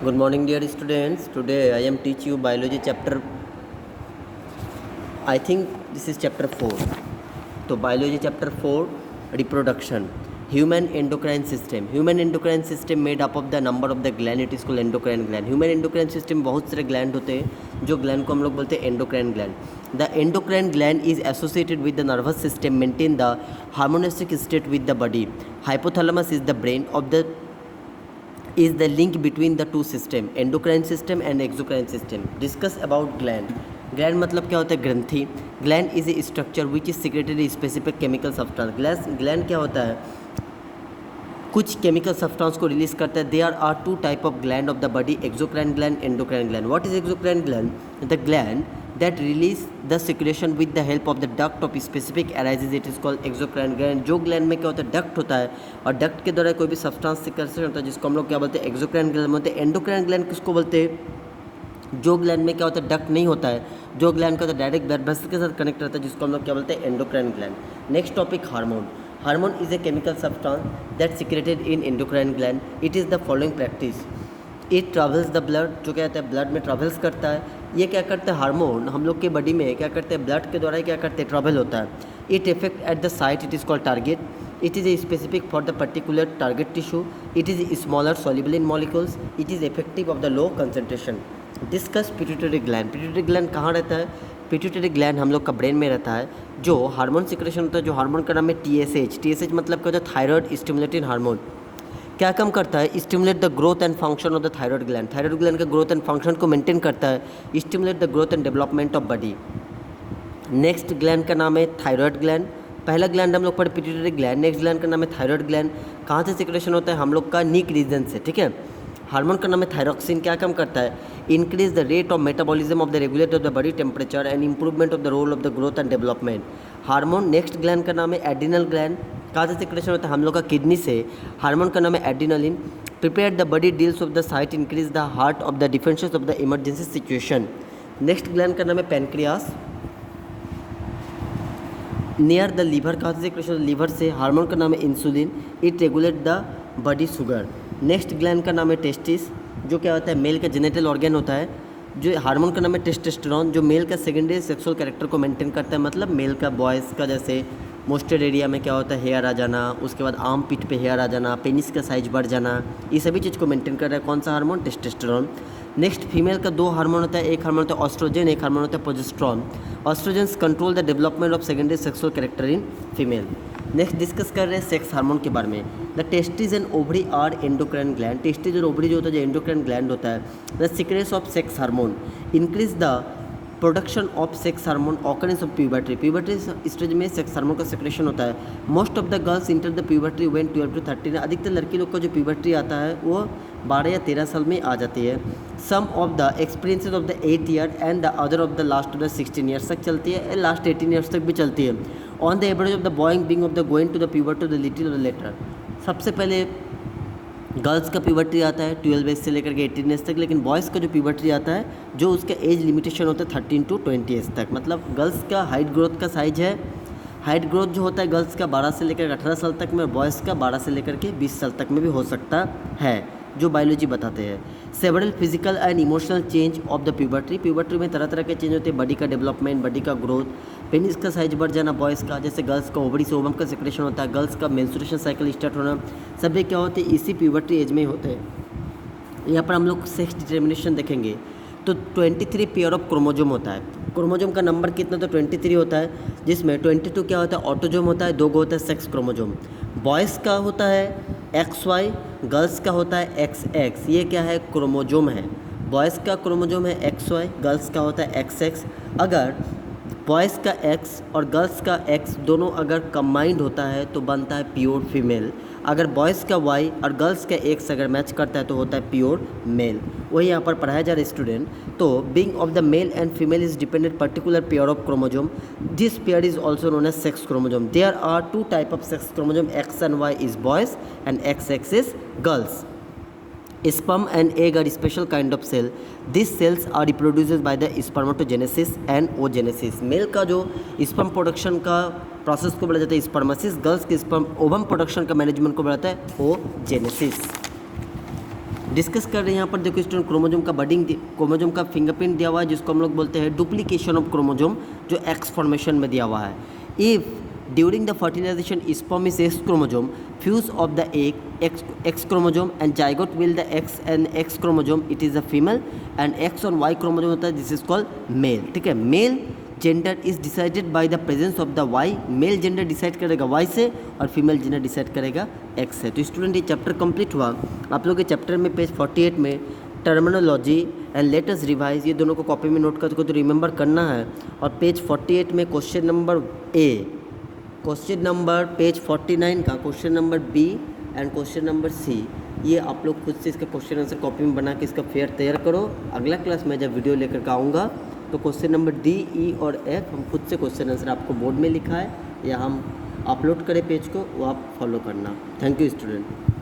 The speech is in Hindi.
Good morning, dear students. Today I am teach you biology chapter. I think this is chapter 4. तो biology chapter 4 reproduction. Human endocrine system. Human endocrine system made up of the number of the gland. It is called endocrine gland. Human endocrine system बहुत सारे gland होते हैं जो gland को हम लोग बोलते हैं endocrine gland. The endocrine gland is associated with the nervous system, maintain the harmonistic state with the body. Hypothalamus is the brain of the is the link between the two system, endocrine system and exocrine system. Discuss about gland. Gland मतलब क्या होता है? ग्रंथि. Gland is a structure which is secreted specific chemical substance. Gland क्या होता है? कुछ केमिकल सब्सटेंस को रिलीज करता है. There are two type of gland of the body, exocrine gland, endocrine gland. What is exocrine gland? The gland that release the secretion with the help of the duct of specific arises, it is called exocrine gland. जो ग्लैंड में क्या होता है? डक्ट होता है और डक्ट के द्वारा कोई भी सब्सटेंस सिक्रेशन होता है जिसको हम लोग क्या बोलते हैं? एक्सोक्राइन ग्लैंड बोलते हैं. एंडोक्राइन ग्लैंड किसको बोलते हैं? जो ग्लैंड में क्या होता है? डक्ट नहीं होता है, जो ग्लैंड का होता है डायरेक्ट ब्लड वेसल के साथ कनेक्ट रहता है जिसको हम लोग क्या बोलते हैं? Endocrine gland. Next topic hormone. Hormone is a chemical substance that secreted in endocrine gland. It is the following practice. It travels the blood, जो क्या होता है? ब्लड में ट्रेवल्स करता है. ये क्या करता है? हार्मोन हम लोग के बॉडी में क्या करते हैं? ब्लड के द्वारा क्या करते हैं? ट्रेवल होता है. It effect at the site, it is called target. It is a specific for the particular target tissue. It is smaller soluble in molecules. It is effective of the low concentration. Discuss pituitary gland. Pituitary gland कहाँ रहता है? पिट्यूटरी ग्लैंड हम लोग का ब्रेन में रहता है. जो हार्मोन सिक्रेशन होता है, जो हार्मोन का नाम है TSH. TSH मतलब क्या होता है? Thyroid stimulating hormone. क्या काम करता है? Stimulate the growth and function of the thyroid gland. Thyroid gland का ग्रोथ एंड फंक्शन को मेंटेन करता है. Stimulate the growth and development of body. Next gland का नाम है थायराइड ग्लैंड. पहला ग्लैंड हम लोग पढ़े पिट्यूटरी ग्लैंड. नेक्स्ट ग्लैंड का नाम है थायराइड ग्लैंड. कहाँ से सिक्रेशन होता है? हम लोग का नीक रीजन से. ठीक है. हार्मोन का नाम है थायरोक्सिन. क्या काम करता है? Increase the rate of metabolism of the regulator of the body temperature and improvement of the role of the growth and development. Hormone. Next gland का नाम है एड्रिनल ग्लैंड. कहाँ से सिक्रेशन होता है? हम लोग का किडनी से. हार्मोन का नाम है adrenaline. Prepare the body deals of the site, increase the heart of the defences of the emergency situation. Next gland का नाम है पेनक्रियास. Near the liver. कहाँ से सिक्रेशन? लीवर से. हार्मोन का नाम है insulin. It regulate the body sugar. Next gland का नाम है टेस्टिस, जो क्या होता है? मेल का जेनेटल ऑर्गन होता है. जो हार्मोन का नाम है टेस्टोस्टेरोन, जो मेल का सेकेंडरी सेक्सुअल कैरेक्टर को मेंटेन करता है. मतलब मेल का, बॉयज़ का जैसे मोस्टेड एरिया में क्या होता है? हेयर आ जाना, उसके बाद आर्म पीठ पे हेयर आ जाना, पेनिस का साइज बढ़ जाना, ये सभी चीज़ को मेंटेन कर रहा है कौन सा हार्मोन? टेस्टोस्टेरोन. नेक्स्ट फीमेल का दो हार्मोन होता है. एक हार्मोन होता है ऑस्ट्रोजन, एक हार्मोन होता है progesterone. Oestrogen control the development of secondary sexual character in female. Next discuss कर रहे हैं सेक्स हार्मोन के बारे में. The testis and ovary are endocrine gland. Testis और ओवरी जो होता है, जो एंडोक्राइन ग्लैंड होता है. The secretion of sex hormone increase the production of sex hormone occurrence of puberty. Puberty stage में सेक्स हार्मोन का सेक्रेशन होता है. Most of the girls enter the puberty when 12 to 13. अधिकतर लड़की लोग का जो प्यूबर्टी आता है वो 12 या 13 साल में आ जाती है. Some of the experiences of the 8 year and the other of the last of the 16 years तक चलती है. लास्ट 18 ईयर्स तक भी चलती है. On the average of the boing bing of the going to the puberty the little later. सबसे पहले गर्ल्स का प्यूबर्टी आता है 12 एज से लेकर के 18 एज तक, लेकिन बॉयज़ का जो प्यूबर्टी आता है जो उसका एज लिमिटेशन होता है 13 to 20 एज तक. मतलब गर्ल्स का हाइट ग्रोथ का साइज है. हाइट ग्रोथ जो होता है गर्ल्स का 12 से लेकर 18 साल तक में, बॉयज़ का 12 से लेकर के 20 साल तक में भी हो सकता है, जो बायोलॉजी बताते हैं. Several physical and emotional change of the puberty. Puberty में तरह तरह के चेंज होते हैं. बॉडी का डेवलपमेंट, बॉडी का ग्रोथ, पेनिस का साइज बढ़ जाना बॉयज़ का. जैसे गर्ल्स का ओवरी से ओवम का सिक्रेशन होता है. गर्ल्स का मेंस्ट्रुएशन साइकिल स्टार्ट होना, सभी क्या होते हैं? इसी प्यूबर्टी एज में होते हैं. यहाँ पर हम लोग सेक्स डिटर्मिनेशन देखेंगे तो 23 पेयर ऑफ क्रोमोजोम होता है. क्रोमोजोम का नंबर कितना? तो 23 होता है, जिसमें 22 क्या होता है? ऑटोजोम होता है. 2 होता है सेक्स क्रोमोजोम. बॉयज़ का होता है XY, गर्ल्स का होता है XX. ये क्या है? क्रोमोजोम है. बॉयज़ का क्रोमोजोम है XY, गर्ल्स का होता है XX. अगर बॉयज़ का X और गर्ल्स का X दोनों अगर कंबाइंड होता है तो बनता है प्योर फीमेल. अगर बॉयज़ का Y और गर्ल्स का X अगर मैच करता है तो होता है प्योर मेल. वही यहाँ पर पढ़ाया जा रहा है स्टूडेंट. तो being of the male and female is dependent particular pair of chromosome. This pair is also known as sex chromosome. There are 2 type of sex chromosome. X and Y is boys and XX is girls. Sperm and egg are special kind of cell. These cells are reproduced by the spermatogenesis and oogenesis. Male का जो स्पर्म प्रोडक्शन का प्रोसेस को बोला जाता है स्पर्मेसिस. गर्ल्स के स्पर्म ओवम प्रोडक्शन का मैनेजमेंट को बोला जाता है oogenesis. डिस्कस कर रहे हैं यहाँ पर देखो स्टूडेंट, क्रोमोजोम का फिंगरप्रिंट दिया हुआ है जिसको हम लोग बोलते हैं डुप्लीकेशन ऑफ क्रोमोजोम, जो एक्स फॉर्मेशन में दिया हुआ है। If during the fertilization sperm is X chromosome, fuse of the egg X chromosome and zygote will the X chromosome, it is a female, and X और वाई क्रोमोजोम होता है, दिस इज कॉल्ड मेल। ठीक है, male gender is decided by the presence of the Y, male gender decide करेगा वाई से और फीमेल जेंडर डिसाइड करेगा एक्स से। तो स्टूडेंट ये चैप्टर कंप्लीट हुआ। आप लोग के चैप्टर में पेज 48 में टर्मिनोलॉजी एंड लेटेस्ट रिवाइज, ये दोनों को कॉपी में नोट करके तो रिमेंबर करना है। और पेज 48 में question number A, question number page 49 का question number B and question number C, ये आप लोग खुद से इसका क्वेश्चन आंसर कॉपी में बना के इसका फेयर तैयार करो। अगला क्लास में जब वीडियो लेकर के आऊँगा तो क्वेश्चन नंबर डी, ई और एफ हम खुद से क्वेश्चन आंसर आपको बोर्ड में लिखा है या हम अपलोड करें पेज को, वो आप फॉलो करना। Thank you student.